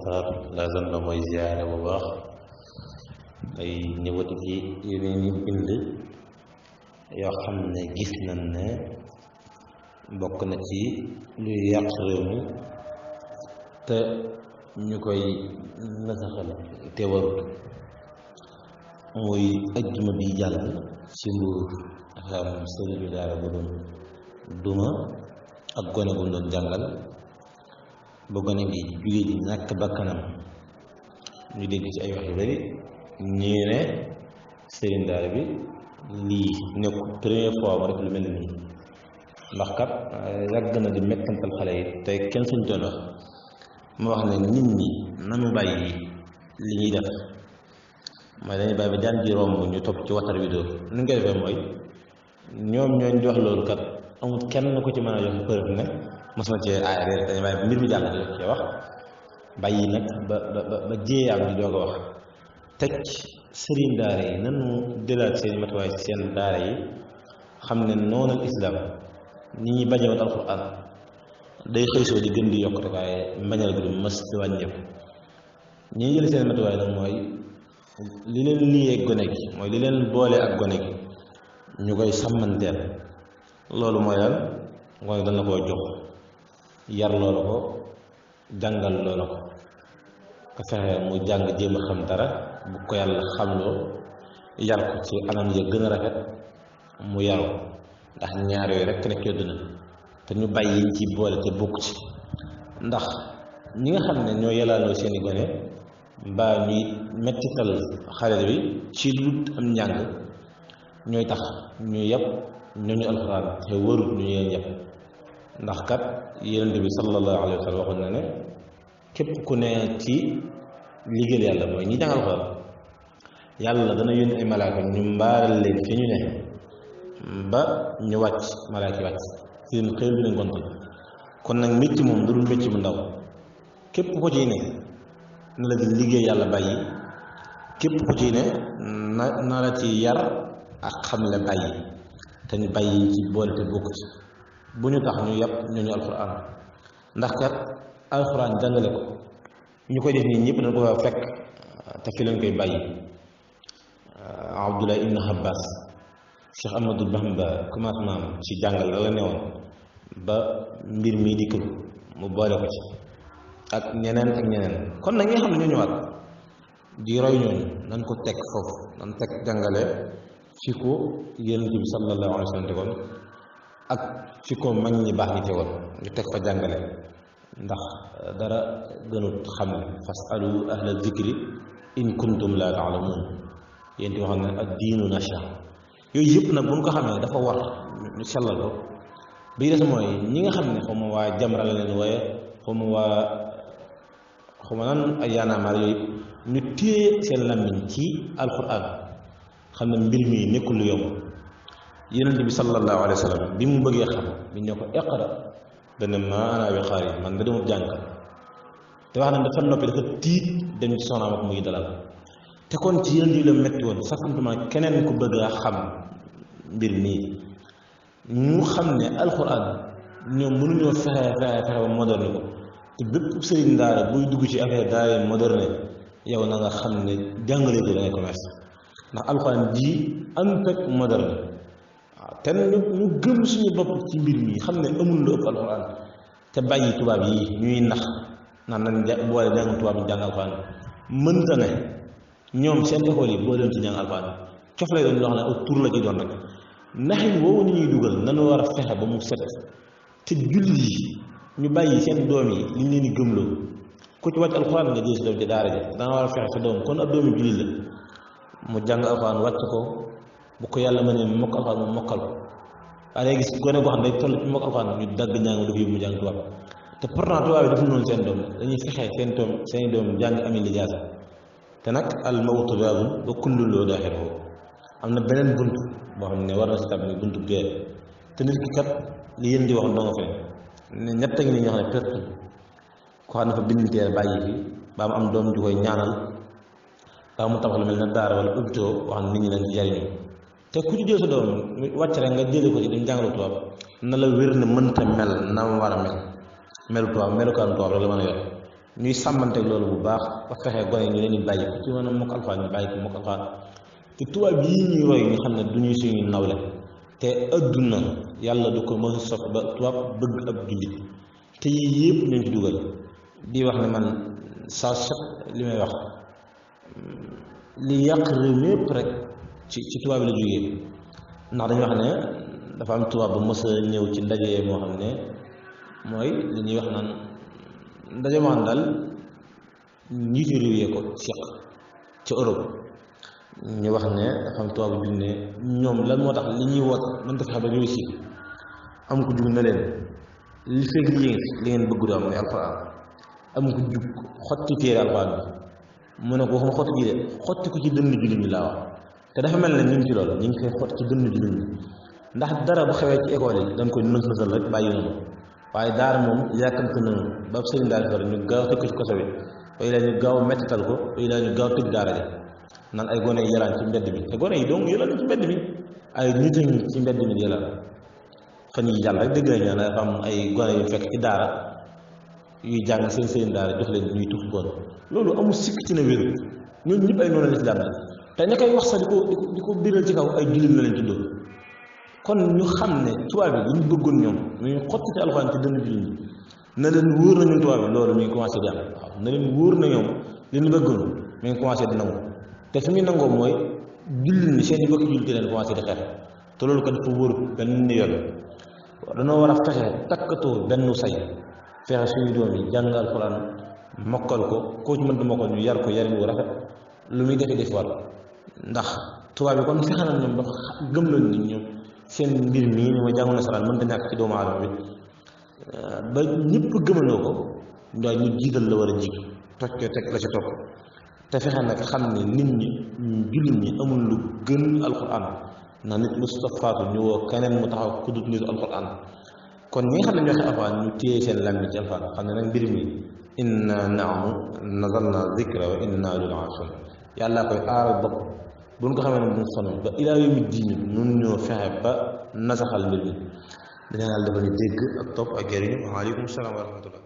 Muxtaar lazim na mooy ziyaare bu baax ay ñëwati ci yeneen i bind yoo xam ne gis nañ ne bokk na ci luy yàq réew mi te ñu koy nasaxal te warut muy ajjuma bi jàll ci Mbuur xam sëriñ bi daara bu doon duma ak gone bu doon jàngal ba gone gi jugee ji ñàkk bakkanam ñu dégg ci ay wax yu bari ñii ne sëriñ daara bi lii nekkul première fois mu def lu mel nii ndax kat yàgg na di mettantal xale yi te kenn suñ doon wax ma wax ne nit ñi nanu bàyyi li ñuy def mooy dañuy bàyyi ba jaan ji romb ñu topp ci watar wi dóor ni ñu koy defee mooy ñoom ñooñ di wax loolu kat amul kenn ku ci mën a jox preuve ne mos na cee aay réer dañuy bàyyi mbir mi jàng di cee wax bàyyi nag ba jéeyaam di doog a wax teg sëriñ daara yi nanu jëlaat seen matuwaay ci seen daara yi xam ne noonal islam ni ñuy bañewoon alxuraan day xëy soo di gën di yokk rek waaye mbañal gi du mës di wàññeeku ñi jël seen matuwaay nag mooy li leen liyee gone gi mooy li leen boole ak gone gi ñu koy sàmmanteel loolu mooy lan ngoone dana koo jox yar loola ko jàngal loola ko ka fexe mu jàng jéem a xam dara bu ko yàlla xamloo yar ko ci anam ya gën a rafet mu yaru ndax ñaar yooyu rekk nekk ci àddina te ñu bàyyi yiñ ci boole te bokk ci ndax ñi nga xam ne ñoo yelaaloo seeni gone mbaa ñuy mettital xale bi ci lu am njàng ñooy tax ñu yàpp ñooñu alxuraan te warut ñu leen yàpp ndax kat yonent bi sallallahu alayhi wa sallam waxoon na ne képp ku ne ci liggéeyal yàlla mooy ñi jàng alxuraan yàlla dana yónni ay malaaka ñu mbaaral leen fi ñu ne ba ñu wàcc malaaka wàcc ci leen xëyal bi leen gontal kon nag mécc moom du dul mécc mu ndaw képp ko ciy ne na la di liggéey yàlla bàyyi képp ku ciy ne na la ci yar ak xamle bàyyi te ñu bàyyi ci boole te bokk ci bu ñu tax ñu yàpp ñooñu alxuraan ndax kat alxuraan jàngale ko ñu koy def nii ñëpp dañ ko fa fekk te fi leen koy bàyyi Abdullah ibn Abbas Cheikh Ahmadou Bamba commencement ci jàngal la newoon ba mbir mii di kël mu boole ko ci ak ñeneen kon nag ñi nga xam ne ñoo ñëwaat di roy ñooñu nañ ko teg foofu nañ teg jàngale fi ko yonent bi sallallahu alayhi wa sallam tegoon ak fi ko mag ñi baax ñi tegoon ñu teg fa jàngale ndax dara gënut xam ne fasalu ahla zikri in kuntum la taalamuun yéen di waxoon ne ak diinu nasha yooyu yëpp nag bu ñu ko xamee dafa war ñu sellal ko bi des mooy ñi nga xam ne xaw ma waa jamra la leen waaye xaw ma nan ay yaanaamaar yooyu ñu téye seen làmmiñ ci alquran xam ne mbir mi nekkul lu yomb yonent bi sallallahu alayhi wa sallam bi mu bëggee xam bi ñoo ko iqra dana maa ana bi xaari man da demut jàngal te wax na dafa noppi dafa tiit dem ci soxnaam ak muy dalal te kon ci yonent bi la metti woon sakantuma keneen ku bëgg a xam mbir nii ñu xam ne alquran ñoom mënuñoo fexe ba moderne ko te bépp sëriñ daara buy dugg ci affaire daara moderne yow na nga xam ne jàngale ko da ngay commerce ndax alxuraan ji ànd ak moderne waaw te ñu gëm suñu bopp ci mbir mi xam ne amul lu ëpp alxuraan te bàyyi tubaab yi ñuy nax naan nañ boole jàng tubaab yi jàng alxuraan mënta ne ñoom seen école yi boo leen ci jàng alxuraan cof lay doon loo xam ne ak tur la ci doon rek naxin woowu ni ñuy dugal nanu war a fexe ba mu set te julli yi ñu bàyyi seen doom yi li ñu leen di gëmloo ku ci wàcc alxuraan nga jël si doom ci daara ji danga war a fexe sa doom kon ab doomi julli la mu jàng alxuraan wàcc ko bu ko yàlla mënee mokk alxuraan mu mokkal ko waaye léegi gis gone goo xam ne day toll ci mokk alxuraan ñu dagg njàng du ko yóbbu mu jàng tubaab te pourtant tubaab yi deful noonu seen doom dañuy fexe seen doom jàng ami lijaasa te nag al mawtu baabun wa kullu loo daaxiluhu am na beneen bunt boo xam ne war na si tab ni buntu dee te nit ki kat li yéen di wax doo nga fe ne ñett a ngi ni ñoo xam ne perte ko xam ne fa bind teer bàyyi fi ba mu am doom ju koy ñaanal ba mu tabax lu mel ne daara wala hôpital wax nit ñi lañ ci jariñu te ku ci jël sa doom wàcc rek nga jëlee ko ci dem jàngalu tubaab na la wér ne mënta mel na mu war a mel melu tubaab melukaanu tubaab rek la mën a yor ñuy sàmmanteeg loolu bu baax ba fexe gone ñu leen di bàyyi ku ci mën a mokk alxuraan ñu bàyyi ko mokk alxuraan te tubaab yii ñuy roy ñu xam ne du ñuy suñuy nawle te adduna yàlla du ko mën a sopp ba tubaab bëgg ab jullit te yii yëpp ñu ci dugal di wax ne man saa sot li may wax li yàq réew mépp rek ci tubaab bi la jógee ndax dañuy wax ne dafa am tubaab bu mës a ñëw ci ndaje moo xam ne mooy li ñuy wax naan ndaje moo xam daal njiitu réew yee ko seq ca Europe ñu wax ne dafa am tubaab bu jug ne ñoom lan moo tax li ñuy woot mën ta fexe ba réussir am ko jug na leen li fekk li yéngi fi li ngeen bëgg do am ne alxuraan am ko jug xotti téere alxuraan bi mu ne ko waxuma xotti ji de xotti ko ci dënn jullit ñi laa wax te dafa mel ne ñu ngi ci loolu ñu ngi koy xotti ci dënn jullit ñi ndax dara bu xewee ci école yi dañ koy nës nësal rek bàyyi noonu waaye daara moom yàkkamte nañu ba sëriñ daal far ñu gaaw tëj ko ci koso bi way laa ñu gaaw mettital ko way laa ñu gaaw tëj daara ji nan ay gone yi yalaan ci mbedd mi te gone yi donc yalaan ci mbedd mi ay nit ñi ci mbedd mi di yalaan fan yi jàll rek dégg nañu ne dafa am ay gone yu fekk ci daara yuy jàng seen daara jox leen ñuy tux bon loolu amul sikk ci na wéru ñooñu ñëpp ay noonu la ci daan te ña koy wax sax di ko biral ci kaw ay jullit la leen tuddoo kon ñu xam ne tubaab bi ñu bëggoon ñoom ñu xotti ci alxuraan ci dënn jullit ñi na leen wóor na ñun tubaab bi loolu mi ngi commencé di am waaw na leen wóor na ñoom li ñu bëggoon mi ngi commencé di nangu te fi muy nangoo mooy jullit ñi seen i bokki jullit leen commencé di xeex te loolu ko dafa wóor benn yoon dañoo war a fexe takkatoo benn say fexe suñu doom yi jàng alxuraan mokkal ko koo ci mën di mokkal ñu yar ko yarin wu rafet lu muy defi def war ndax tubaab bi kon fexe na ñoom dafa gëm lañ ni ñoom seen mbir mii ni ma jàngu nasaraan mënta ñàkk ci doomu aadama bi ba ñëpp gëmaloo ko ndax ñu jiital la war a jig toj ko teg la ca topp te fexe nag xam ne nit ñi jullit ñi amul lu gën alxuraan ndax nit mustafaatu ñu woo keneen mu taxaw ku dut nitu alxuraan kon ñi nga xam ne ñoo xee alxuraan ñu téye seen làmmiñ ci alxuraan xam ne nag mbir mi inna nahnu nazalna zikra wa inna lahu lahafizun yàlla koy aaral bopp bu ñu ko xamee ne bu ñu sonn ba ilaa yawmi diin nun ñoo fexe ba nasaxal mbir mi dina yàlla dafa ñu dégg ak topp ak jëriñu waaleykum salaam wa rahmatullah